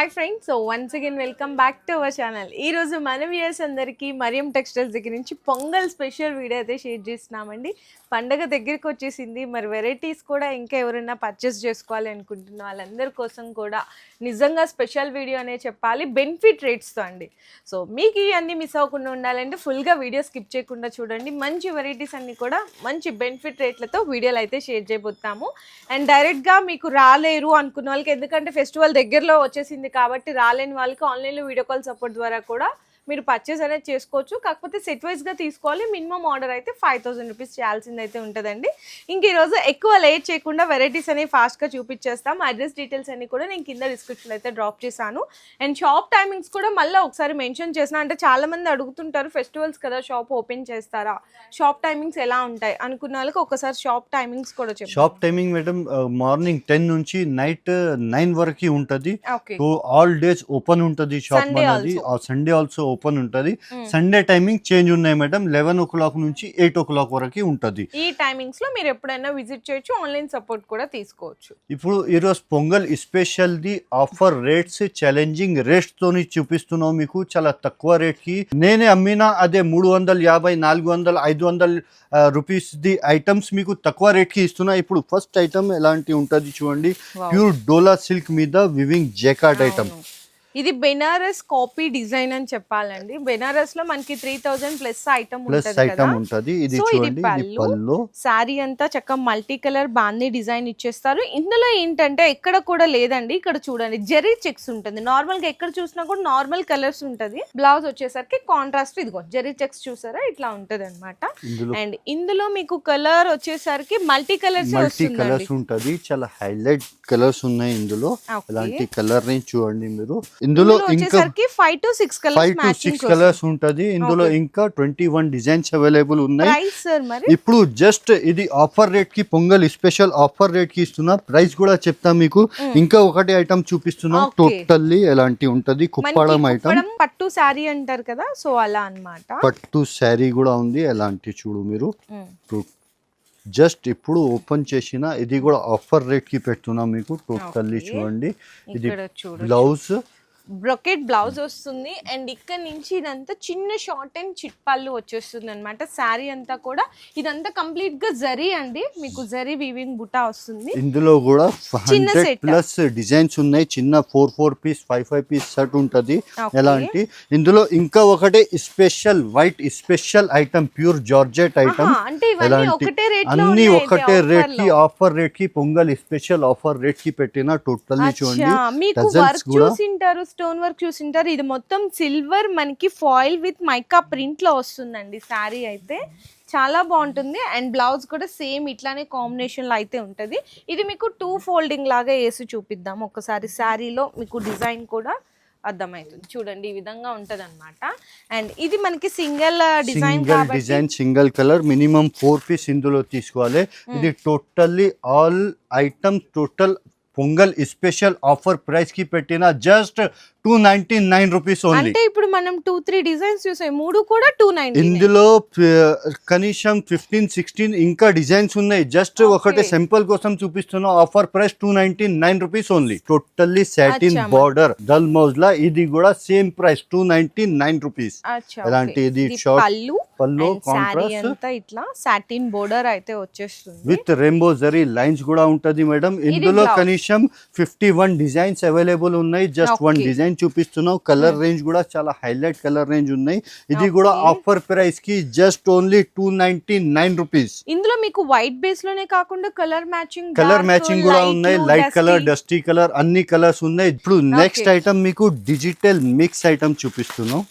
Hi friends, so once again welcome back to our channel. ఈరోజు మన viewers అందరికీ Mariam textiles దగ్గర నుంచి పొంగల్ స్పెషల్ వీడియో అయితే షేర్ చేస్తున్నామండి. పండగ దగ్గరికి వచ్చేసింది, మరి వెరైటీస్ కూడా ఇంకా ఎవరైనా పర్చేస్ చేసుకోవాలి అనుకుంటున్న వాళ్ళందరి కోసం కూడా నిజంగా స్పెషల్ వీడియో అనే చెప్పాలి, బెనిఫిట్ రేట్స్తో అండి. సో మీకు ఇవన్నీ మిస్ అవ్వకుండా ఉండాలంటే ఫుల్గా వీడియో స్కిప్ చేయకుండా చూడండి. మంచి వెరైటీస్ అన్నీ కూడా మంచి బెనిఫిట్ రేట్లతో వీడియోలు అయితే షేర్ చేయబోతాము. అండ్ డైరెక్ట్గా మీకు రాలేరు అనుకున్న వాళ్ళకి, ఎందుకంటే ఫెస్టివల్ దగ్గరలో వచ్చేసింది కాబట్టి రాలేని వాళ్ళకి ఆన్లైన్లో వీడియో కాల్ సపోర్ట్ ద్వారా కూడా మీరు పర్చేస్ అనేది చేసుకోవచ్చు. కాకపోతే సెట్ వైజ్గా తీసుకోవాలి. మినిమం ఆర్డర్ అయితే 5000 రూపీస్ చేయాల్సింది అయితే ఉంటుందండి. ఇంక ఈరోజు ఎక్కువ లేట్ చేయకుండా వెరైటీస్ అనేవి ఫాస్ట్గా చూపించేస్తాం. అడ్రస్ డీటెయిల్స్ అన్ని కూడా నేను కింద డిస్క్రిప్షన్లో అయితే డ్రాప్ చేశాను. అండ్ షాప్ టైమింగ్స్ కూడా మళ్ళీ ఒకసారి మెన్షన్ చేసిన, అంటే చాలామంది అడుగుతుంటారు ఫెస్టివల్స్ కదా షాప్ ఓపెన్ చేస్తారా, షాప్ టైమింగ్స్ ఎలా ఉంటాయి అనుకున్న వాళ్ళకి ఒకసారి షాప్ టైమింగ్స్ కూడా చెప్పండి. షాప్ టైమింగ్ మేడం మార్నింగ్ 10 నుంచి నైట్ 9 వరకు ఉంటుంది. ఓకే, ఆల్ డేస్ ఓపెన్ ఉంటుంది షాప్ మనది. సండే ఆల్సో ఓపెన్ ఉంటుంది. సండే టైమింగ్ చేంజ్ ఉన్నాయి మేడం. 11 o'clock నుంచి 8 o'clock వరకు ఉంటుంది. ఈ టైమింగ్స్ లో మీరు ఎప్పుడైనా విజిట్ చేయొచ్చు, ఆన్లైన్ సపోర్ట్ కూడా తీసుకోవచ్చు. ఇప్పుడు ఈరోజు pongal special the offer rates, challenging rates తోని చూపిస్తున్నాం మీకు. చాలా తక్కువ రేట్ కి నేనే అమ్మినా అదే 350, 400, 500 రూపీస్ ది ఐటమ్స్ మీకు తక్కువ రేట్ కి ఇస్తున్నా. ఇప్పుడు ఫస్ట్ ఐటమ్ ఎలాంటి ఉంటుంది చూడండి, ప్యూర్ డోలా సిల్క్ మీద వివింగ్ జెకార్డ్ ఐటమ్. ఇది బెనారస్ కాపీ డిజైన్ అని చెప్పాలండి. బెనారస్ లో మనకి 3000 ప్లస్ ఐటమ్ ఉంటది. ఇది చూడండి, పళ్ళు సారీ అంతా చక్కగా మల్టీ కలర్ బాందీ డిజైన్ ఇచ్చేస్తారు. ఇందులో ఏంటంటే ఎక్కడ కూడా లేదండి, ఇక్కడ చూడండి జెరీ చెక్స్ ఉంటుంది. నార్మల్ గా ఎక్కడ చూసినా కూడా నార్మల్ కలర్స్ ఉంటది. బ్లౌజ్ వచ్చేసరికి కాంట్రాస్ట్ ఇదిగో జెరీ చెక్స్ చూసారా ఇట్లా ఉంటది అనమాట. అండ్ ఇందులో మీకు కలర్ వచ్చేసరికి మల్టీ కలర్స్ ఉంటది. చాలా హైలైట్ కలర్స్ ఉన్నాయి ఇందులో. ఇలాంటి కలర్ ని చూడండి మీరు. ఇందులో ఇంకా 5 to 6 కలర్స్ ఉంటది. ఇందులో ఇంకా 21 డిజైన్స్ అవైలబుల్ ఉన్నాయి. ఇప్పుడు జస్ట్ ఇది ఆఫర్ రేట్ కి, పొంగల్ స్పెషల్ ఆఫర్ రేట్ కి ఇస్తున్నా. ప్రైస్ కూడా చెప్తా మీకు. ఇంకా ఒకటి ఐటమ్ చూపిస్తున్నా, టోటల్లీ ఎలాంటి ఉంటది, కుప్పడం ఐటమ్. పట్టు శారీ అంటారు కదా, సో అలా అన్నమాట. పట్టు శారీ కూడా ఉంది. ఎలాంటి చూడు మీరు. జస్ట్ ఇప్పుడు ఓపెన్ చేసిన ఇది కూడా ఆఫర్ రేట్ కి పెడుతున్నాం మీకు. టోటల్లీ చూడండి. ఇది బ్లౌజ్ బ్రొకెట్ బ్లౌజ్ వస్తుంది. అండ్ ఇక్కడ నుంచి ఇదంతా చిన్న షార్ట్ అండ్ చిట్ పళ్ళు వచ్చేస్తుంది అనమాట. శారీ అంతా కూడా ఇదంతా కంప్లీట్ గా జరీ అండి, మీకు జరీ వీవింగ్ బుటా వస్తుంది. ఇందులో కూడా 100 ప్లస్ డిజైన్స్ ఉన్నాయి. చిన్న 4 పీస్ 5 పీస్ సెట్ ఉంటది. ఎలాంటి ఇందులో ఇంకా ఒకటే special white special item, pure georgette item. అన్ని ఒకటే రేట్ కి, ఆఫర్ రేట్ కి, పొంగల్ స్పెషల్ ఆఫర్ రేట్ కి పెట్టిన. టోటల్లీ చూడండి. మీకు వర్క్ చూసింటారు, స్టోన్ వర్క్ చూసింటారు. ఇది మొత్తం సిల్వర్ మనకి ఫాయిల్ విత్ మైకా ప్రింట్ లో వస్తుందండి. శారీ అయితే చాలా బాగుంటుంది. అండ్ బ్లౌజ్ కూడా సేమ్ ఇట్లానే కాంబినేషన్ లో అయితే ఉంటది. ఇది మీకు 2 ఫోల్డింగ్ లాగా వేసి చూపిద్దాం ఒకసారి. శారీలో మీకు డిజైన్ కూడా అర్థమవుతుంది చూడండి, ఈ విధంగా ఉంటది అనమాట. అండ్ ఇది మనకి single design, single colour, minimum 4 piece ఇందులో తీసుకోవాలి. ఇది totally all item total Pongal special offer price కి పెట్టిన జస్ట్ 299 రూపీస్ ఓన్లీ. అంటే ఇప్పుడు మనం 2-3 డిజైన్స్ చూసాం, 3 కూడా 299. ఇందులో కనీసం 15-16 ఇంకా డిజైన్స్ ఉన్నాయి. జస్ట్ ఒకటి సింపుల్ కోసం చూపిస్తున్నా. Offer price 299 rupees only. Totally satin border dull మౌజ్ లా. ఇది కూడా సేమ్ ప్రైస్ 299 రూపీస్. అలాంటి ఇది షార్ట్ పళ్ళు కాంట్రాస్ట్ ఇట్లా సాటిన్ బోర్డర్ అయితే వచ్చేస్తుంది. విత్ రెయిన్బో జరీ లైన్స్ కూడా ఉంటది మేడం. ఇందులో కనీసం 51 డిజైన్స్ అవైలబుల్ ఉన్నాయి. జస్ట్ 1 డిజైన్ చూపిస్తున్నాం. కలర్ రేంజ్ కూడా చాలా హైలైట్ కలర్ రేంజ్ ఉన్నాయి. ఇది కూడా ఆఫర్ ప్రైస్ కి జస్ట్ ఓన్లీ 299 రూపీస్. ఇందులో మీకు వైట్ బేస్ లోనే కాకుండా కలర్ మ్యాచింగ్ కూడా ఉన్నాయి. లైట్ కలర్, డస్టీ కలర్, అన్ని కలర్స్ ఉన్నాయి. ఇప్పుడు నెక్స్ట్ ఐటమ్ మీకు డిజిటల్ మిక్స్ ఐటమ్ చూపిస్తున్నాం.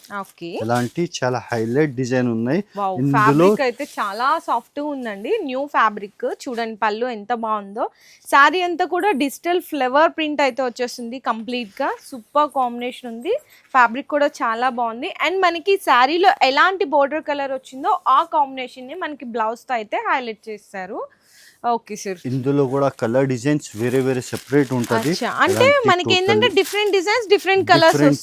అలాంటి చాలా హైలైట్ డిజైన్ ఉన్నాయి. ఇందులో అయితే చాలా సాఫ్ట్ ఉందండి. న్యూ ఫ్యాబ్రిక్ చూడండి. పళ్ళు ఎంత బాగుందో. శారీ అంతా కూడా డిజిటల్ ఫ్లవర్ ప్రింట్ అయితే వచ్చేస్తుంది. కంప్లీట్ గా సూపర్ కాంబినేషన్ ఉంది. ఫ్యాబ్రిక్ కూడా చాలా బాగుంది. అండ్ మనకి శారీలో ఎలాంటి బోర్డర్ కలర్ వచ్చిందో ఆ కాంబినేషన్ ని మనకి బ్లౌజ్ తో అయితే హైలైట్ చేస్తారు. Okay sir. ఇందులో కూడా కలర్ డిజైన్స్ వేరే వేరే సెపరేట్ ఉంటది. అంటే మనకి ఏంటంటే డిఫరెంట్ డిజైన్స్, డిఫరెంట్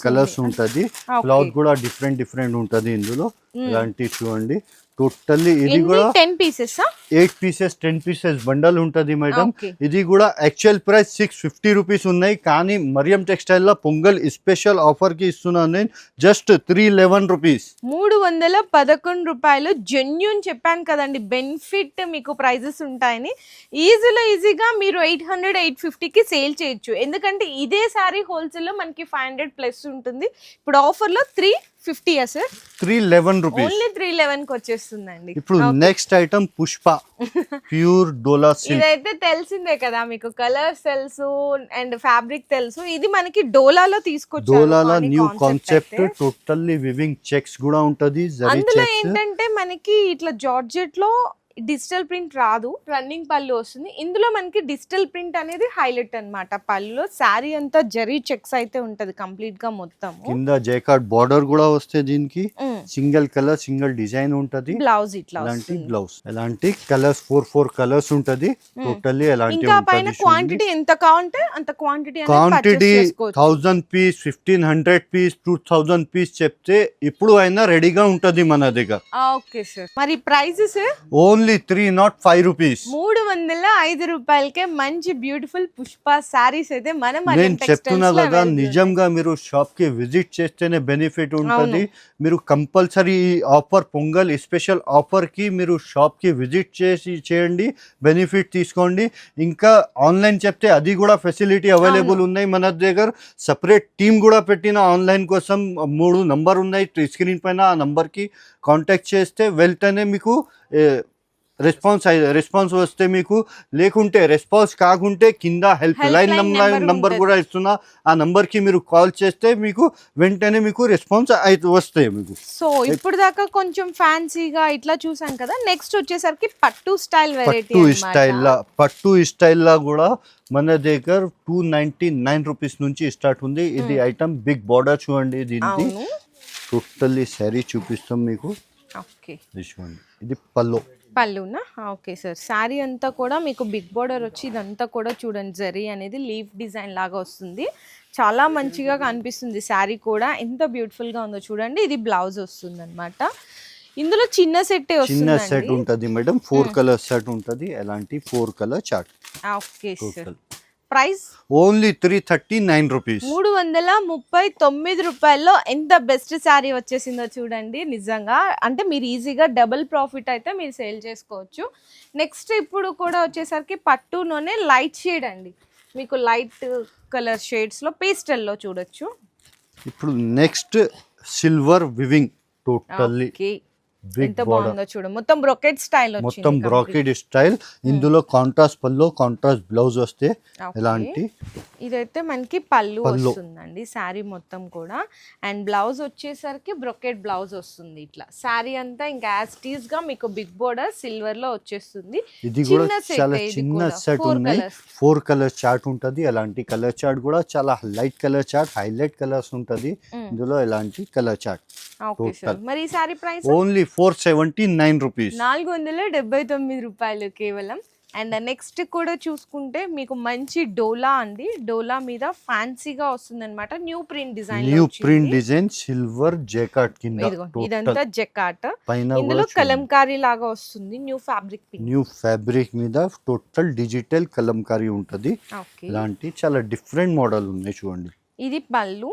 కలర్స్ ఉంటది. క్లాత్ కూడా డిఫరెంట్ ఉంటది. ఇందులో ఇలాంటి చూడండి టోటల్లీ ఇది కూడా 10 పీసెస్ 8 పీసెస్ 10 పీసెస్ బండల్ ఉంటది మేడం. Okay. ఇది కూడా యాక్చువల్ ప్రైస్ 650 రూపీస్ ఉన్నాయి, కానీ మరియం టెక్స్టైల్ లో పొంగల్ స్పెషల్ ఆఫర్ కి ఇస్తున్నాను నేను జస్ట్ 311 రూపీస్. 311 రూపాయలు. జెన్యూన్ చెప్పాను కదండి, బెనిఫిట్ మీకు ప్రైజెస్ ఉంటాయని. ఈజీగా మీరు 800 850కి సేల్ చేయొచ్చు, ఎందుకంటే ఇదే సారీ హోల్సేల్ లో మనకి 500 ప్లస్ ఉంటుంది. ఇప్పుడు ఆఫర్ లో 350 సార్, 311 రూపీస్, ఓన్లీ 311కి వచ్చేస్తుందండి. ఇప్పుడు నెక్స్ట్ ఐటమ్ పుష్ప ప్యూర్ డోలా సిల్క్. ఇదైతే తెలిసిందే కదా మీకు, కలర్స్ తెలుసు అండ్ ఫ్యాబ్రిక్ తెలుసు. ఇది మనకి డోలాలో తీసుకొచ్చారు. డోలాలో new concept, totally weaving checks కూడా ఉంటది, జరీ అందులో చెక్స్. ఏంటంటే మనకి ఇట్లా జార్జెట్ లో డిజిటల్ ప్రింట్ రాదు, రన్నింగ్ పళ్ళు వస్తుంది. ఇందులో మనకి డిజిటల్ ప్రింట్ అనేది హైలైట్ అన్నమాట. పళ్ళులో శారీ అంతా జరీ చెక్స్ అయితే ఉంటది కంప్లీట్ గా మొత్తం. కింద జైకార్డ్ బార్డర్ కూడా వస్తే దీనికి సింగిల్ కలర్ సింగిల్ డిజైన్ ఉంటది. బ్లౌజ్ ఇట్లా ఎలాంటి బ్లౌజ్, ఎలాంటి కలర్స్ 4 కలర్స్ ఉంటది టోటల్లీ. ఎలాంటి ఇంకా పైన క్వాంటిటీ ఎంత కావాలంటే అంత quantity quantity 1000 piece 1500 piece 2000 piece చెప్తే ఇప్పుడు అయినా రెడీగా ఉంటది మన దగ్గర. ఓకే సార్, మరి ప్రైజెస్ ఓన్లీ 305 రూపీస్, 305 రూపాయలకే మంచి బ్యూటిఫుల్ పుష్ప సారీస్ అయితే మనం నేను చెప్తున్నా కదా, నిజంగా మీరు షాప్ కి విజిట్ చేస్తేనే బెనిఫిట్ ఉంటది. మీరు కంపల్సరీ ఈ ఆఫర్ పొంగల్ స్పెషల్ ఆఫర్ కి మీరు షాప్ కి విజిట్ చేయండి, బెనిఫిట్ తీసుకోండి. ఇంకా ఆన్లైన్ చెప్తే అది కూడా ఫెసిలిటీ అవైలబుల్ ఉన్నాయి మన దగ్గర. సపరేట్ టీమ్ కూడా పెట్టిన ఆన్లైన్ కోసం. 3 నంబర్ ఉన్నాయి స్క్రీన్ పైన, ఆ నంబర్ కి కాంటాక్ట్ చేస్తే వెళ్తేనే మీకు రెస్పాన్స్ వస్తే మీకు, లేకుంటే రెస్పాన్స్ కాకుంటే కింద హెల్ప్ లైన్ నంబర్ కూడా ఇస్తున్నా, ఆ నంబర్ కి మీరు కాల్ చేస్తే మీకు వెంటనే మీకు రెస్పాన్స్ వస్తాయి మీకు. సో ఇప్పుడు దాకా కొంచెం ఫ్యాన్సీగా ఇట్లా చూసాం కదా, నెక్స్ట్ వచ్చేసరికి పట్టు స్టైల్ వెరైటీ. పట్టు స్టైల్ లా కూడా మన దగ్గర 299 రూపీస్ నుంచి స్టార్ట్ ఉంది. ఇది ఐటమ్ బిగ్ బార్డర్ చూడండి, దీనికి టోటల్లీ శారీ చూపిస్తాం మీకు. ఓకే, ఇది పళ్ళునా. ఓకే సార్, శారీ అంతా కూడా మీకు బిగ్ బార్డర్ వచ్చి ఇదంతా కూడా చూడండి, జరీ అనేది లీఫ్ డిజైన్ లాగా వస్తుంది. చాలా మంచిగా కనిపిస్తుంది శారీ కూడా, ఎంత బ్యూటిఫుల్ గా ఉందో చూడండి. ఇది బ్లౌజ్ వస్తుంది అన్నమాట. ఇందులో చిన్న సెట్ ఉంటది మేడం, 4 కలర్ సెట్ ఉంటది, ఎలాంటి 4 colour chart. Okay sir, price only 339 rupees, 339 రూపాయల్లో ఎంత బెస్ట్ శారీ వచ్చేసిందో చూడండి. నిజంగా అంటే మీరు ఈజీగా డబుల్ ప్రాఫిట్ అయితే మీరు సేల్ చేసుకోవచ్చు. నెక్స్ట్ ఇప్పుడు కూడా వచ్చేసరికి పట్టులోనే లైట్ షేడ్ అండి, మీకు లైట్ కలర్ షేడ్స్ లో పేస్టల్ లో చూడొచ్చు. ఇప్పుడు నెక్స్ట్ సిల్వర్ వివింగ్ టోటల్లీ ఎంత బాగుందో చూడు, మొత్తం బ్రోకెట్ స్టైల్ వచ్చింది, మొత్తం బ్రోకెట్ స్టైల్. ఇందులో కాంట్రాస్ట్ పళ్ళు, కాంట్రాస్ట్ బ్లౌజ్ వస్తే ఎలాంటి. ఇదైతే మనకి పళ్ళు వస్తుందండి శారీ మొత్తం కూడా, అండ్ బ్లౌజ్ వచ్చేసరికి బ్రోకెట్ బ్లౌజ్ వస్తుంది. ఇట్లా శారీ అంతా ఇంకా యాజ్ టీజ్ గా మీకు బిగ్ బోర్డర్ సిల్వర్ లో వచ్చేస్తుంది. ఇది కూడా చాలా చిన్న సెట్ ఉన్నాయి, 4 కలర్ చార్ట్ ఉంటది. ఎలాంటి కలర్ చార్ట్ కూడా చాలా light colour chart, highlight colours ఉంటది ఇందులో, ఎలాంటి కలర్ చార్ట్. మరి ఈ సారీ ప్రైస్ ఓన్లీ 479 రూపీస్, 479 రూపాయలు కేవలం. అండ్ నెక్స్ట్ కూడా చూసుకుంటే మీకు మంచి డోలా అండి, డోలా మీద ఫ్యాన్సీగా వస్తుంది అనమాట. New print design silver jacquard కింద, ఇదంతా జెకాట్, ఇందులో కలంకారీ లాగా వస్తుంది. న్యూ ఫ్యాబ్రిక్ మీద టోటల్ డిజిటల్ కలంకారీ ఉంటది. ఇలాంటి చాలా డిఫరెంట్ మోడల్ ఉన్నాయి చూడండి. ఇది పళ్ళు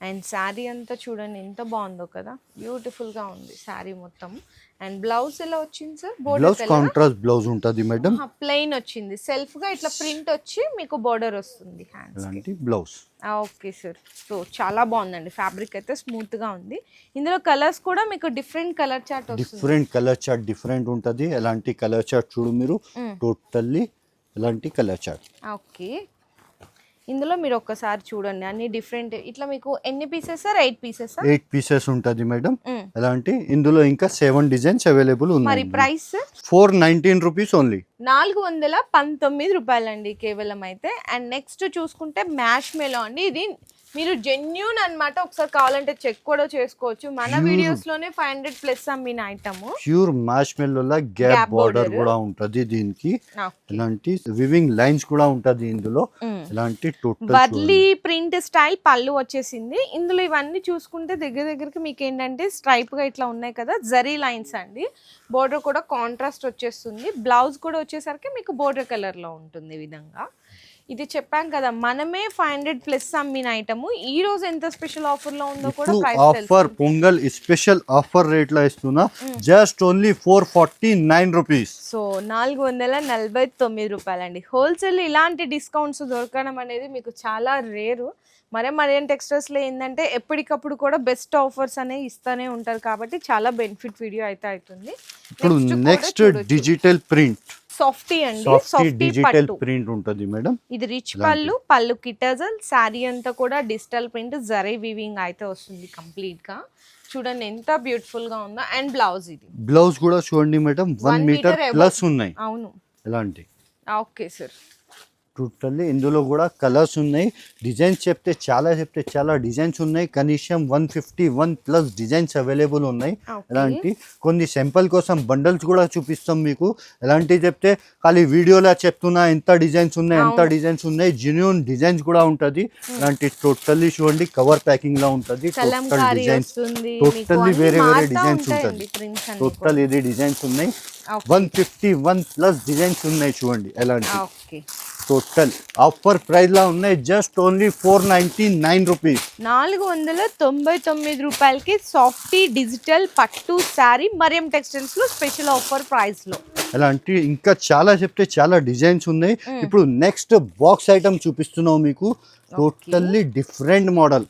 అండ్ శారీ అంతా చూడండి ఎంత బాగుందో కదా, బ్యూటిఫుల్ గా ఉంది శారీ మొత్తం. అండ్ బ్లౌజ్ ఎలా వచ్చింది సార్? బ్లౌజ్ కాంట్రాస్ట్ బ్లౌజ్ ఉంటది మేడం, ప్లెయిన్ వచ్చింది, సెల్ఫ్ గా ఇట్లా ప్రింట్ వచ్చి మీకు బోర్డర్ వస్తుంది hands blouse. Okay sir, so చాలా బాగుందండి, ఫ్యాబ్రిక్ అయితే స్మూత్ గా ఉంది. ఇందులో కలర్స్ కూడా మీకు డిఫరెంట్ కలర్ చార్ట్ డిఫరెంట్ ఉంటది. ఎలాంటి కలర్ చార్ట్ చూడు మీరు, టోటల్లీ ఎలాంటి కలర్ చార్ట్. ఓకే, ఇందులో మీరు ఒక్కసారి చూడండి, అన్ని డిఫరెంట్. ఇట్లా మీకు ఎన్ని పీసెస్ సార్? 8 పీసెస్. 8 పీసెస్ ఉంటది మేడం. ఎలాంటి ఇందులో ఇంకా 7 డిజైన్స్ అవైలబుల్ ఉన్నాయి. మరి ప్రైస్ 419 రూపీస్ ఓన్లీ, 419 రూపాయలండి కేవలం అయితే. అండ్ నెక్స్ట్ చూసుకుంటే మ్యాష్ మెలో అండి, ఇది మీరు జెన్యూన్ అన్నమాట. ఒకసారి కావాలంటే చెక్ కూడా చేసుకోవచ్చు, మన వీడియోస్ లోనే 500 ప్లస్ అమ్మిన ఐటమ్. ప్యూర్ మ్యాష్ మెలో లా గ్యాప్ బోర్డర్ కూడా ఉంటది దీనికి. ఇలాంటి వివింగ్ లైన్స్ కూడా ఉంటది ఇందులో. ఇలాంటి టోటల్ వర్లీ ప్రింట్ స్టైల్ పళ్ళు వచ్చేసింది. ఇందులో ఇవన్నీ చూసుకుంటే దగ్గరికి మీకు ఏంటంటే స్ట్రైప్ గా ఇట్లా ఉన్నాయి కదా, జరీ లైన్స్ అండి. బోర్డర్ కూడా కాంట్రాస్ట్ వచ్చేస్తుంది. బ్లౌజ్ కూడా వచ్చేసరికి మీకు బోర్డర్ కలర్ లో ఉంటుంది ఈ విధంగా. ఇది చెప్పాం కదా, మనమే 500+ అమ్మిన ఐటమ్ ఈ రోజు ఎంత స్పెషల్ ఆఫర్ లో ఉందో కూడా price offer pongal special offer rate లో ఇస్తున్నా, జస్ట్ ఓన్లీ 449 రూపీస్. సో 449 రూపాయలండి. హోల్సేల్ ఇలాంటి డిస్కౌంట్స్ దొరకడం అనేది మీకు చాలా రేరు. మరియం టెక్స్టైల్స్లో ఏంటంటే ఎప్పటికప్పుడు కూడా బెస్ట్ ఆఫర్స్ అనేవి ఇస్తూనే ఉంటారు కాబట్టి చాలా బెనిఫిట్ వీడియో అయితే అవుతుంది. ఇప్పుడు నెక్స్ట్ డిజిటల్ ప్రింట్ సాఫ్టీ అండి, సాఫ్టీ డిజిటల్ ప్రింట్ ఉంటుంది మేడం. ఇది రిచ్ పళ్ళు కిటజల్, శారీ అంతా కూడా డిజిటల్ ప్రింట్ జరీ వీవింగ్ అయితే వస్తుంది కంప్లీట్ గా. చూడండి ఎంత బ్యూటిఫుల్ గా ఉందో. అండ్ బ్లౌజ్, ఇది బ్లౌజ్ కూడా చూడండి మేడం, 1 మీటర్ ప్లస్ ఉన్నాయి. అవును, ఎలాంటి ఓకే సార్. టోటల్లీ ఇందులో కూడా కలర్స్ ఉన్నాయి. డిజైన్స్ చెప్తే చాలా డిజైన్స్ ఉన్నాయి. కనీసం 151+ డిజైన్స్ అవైలబుల్ ఉన్నాయి. ఎలాంటి కొన్ని సింపుల్ కోసం బండల్స్ కూడా చూపిస్తాం మీకు. ఎలాంటివి చెప్తే ఖాళీ వీడియోలో చెప్తున్నా ఎంత డిజైన్స్ ఉన్నాయి, జెన్యూన్ డిజైన్స్ కూడా ఉంటుంది. ఇలాంటి టోటల్లీ చూడండి కవర్ ప్యాకింగ్ లో ఉంటుంది. టోటల్ డిజైన్స్ టోటల్లీ వేరే డిజైన్స్ ఉంటుంది. టోటల్ ఇది డిజైన్స్ ఉన్నాయి. 151+ డిజైన్స్ ఉన్నాయి చూడండి. ఎలాంటి టోటల్ ఆఫర్ ప్రైస్ లా ఉన్నాయి. Just only 499 rupees. 499 రూపాయలకి సాఫ్టీ డిజిటల్ పట్టు శారీ మరియం టెక్స్టైల్స్ లో స్పెషల్ ఆఫర్ ప్రైస్ లో. అలాంటి ఇంకా చాలా డిజైన్స్ ఉన్నాయి. ఇప్పుడు నెక్స్ట్ బాక్స్ ఐటమ్ చూపిస్తున్నావు మీకు. Totally different model,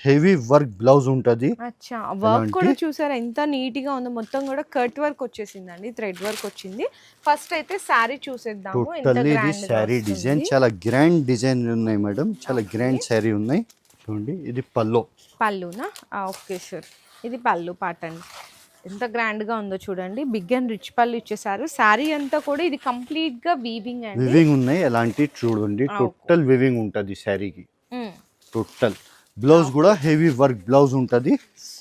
heavy work blouse ఉంటుంది. అచ్చా, వర్క్ కూడా చూసారా ఎంత నీట్ గా ఉందో. మొత్తం కూడా కట్ వర్క్ వచ్చేసిందండి, థ్రెడ్ వర్క్ వచ్చింది. ఫస్ట్ అయితే శారీ చూసేద్దాము. టోటల్లీ ఇది శారీ డిజైన్ చాలా గ్రాండ్ డిజైన్ ఉన్నాయి మేడం, చాలా గ్రాండ్ శారీ ఉన్నాయి. చూడండి ఇది పళ్ళునా? ఓకే సార్, ఇది పళ్ళు పాట అండి. ఎంత గ్రాండ్ గా ఉందో చూడండి. బిగ్ అండ్ రిచ్ పళ్ళు ఇచ్చేసారు. శారీ అంతా కూడా ఇది కంప్లీట్ గా వీవింగ్ అండి, వీవింగ్ ఉన్నాయి. ఎలాంటి చూడండి టోటల్ వీవింగ్ ఉంటుంది శారీకి. టోటల్ బ్లౌజ్ కూడా హెవీ వర్క్ బ్లౌజ్ ఉంటుంది.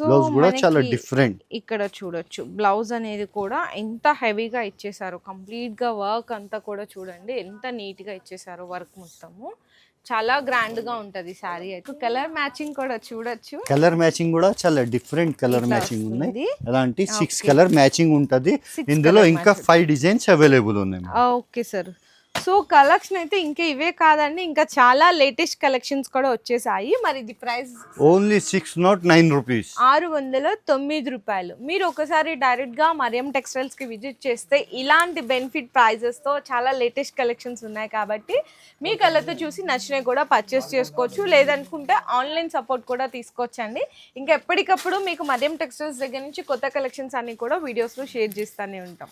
బ్లౌజ్ కూడా చాలా డిఫరెంట్. ఇక్కడ చూడొచ్చు బ్లౌజ్ అనేది కూడా ఎంత హెవీగా ఇచ్చేసారు. కంప్లీట్ గా వర్క్ అంతా కూడా చూడండి ఎంత నీట్ గా ఇచ్చేసారు. వర్క్ మొత్తము చాలా గ్రాండ్ గా ఉంటది శారీ అయితే. కలర్ మ్యాచింగ్ కూడా చూడొచ్చు. కలర్ మ్యాచింగ్ కూడా చాలా డిఫరెంట్ కలర్ మ్యాచింగ్ ఉన్నాయి. అలాంటి 6 కలర్ మ్యాచింగ్ ఉంటది. ఇందులో ఇంకా 5 డిజైన్స్ అవైలబుల్ ఉన్నాయి. Okay sir. సో కలెక్షన్ అయితే ఇంకా ఇవే కాదండి, ఇంకా చాలా లేటెస్ట్ కలెక్షన్స్ కూడా వచ్చేసాయి. మరి ఇది ప్రైస్ ఓన్లీ 609 రూపీస్, 609 రూపాయలు. మీరు ఒకసారి డైరెక్ట్ గా మరియం టెక్స్టైల్స్ కి విజిట్ చేస్తే ఇలాంటి బెనిఫిట్ ప్రైజెస్ తో చాలా లేటెస్ట్ కలెక్షన్స్ ఉన్నాయి కాబట్టి మీ కళ్ళతో చూసి నచ్చినవి కూడా పర్చేస్ చేసుకోవచ్చు. లేదనుకుంటే ఆన్లైన్ సపోర్ట్ కూడా తీసుకోవచ్చండి. ఇంకా ఎప్పటికప్పుడు మీకు మరియం టెక్స్టైల్స్ దగ్గర నుంచి కొత్త కలెక్షన్స్ అన్ని కూడా వీడియోస్ లో షేర్ చేస్తూనే ఉంటాం.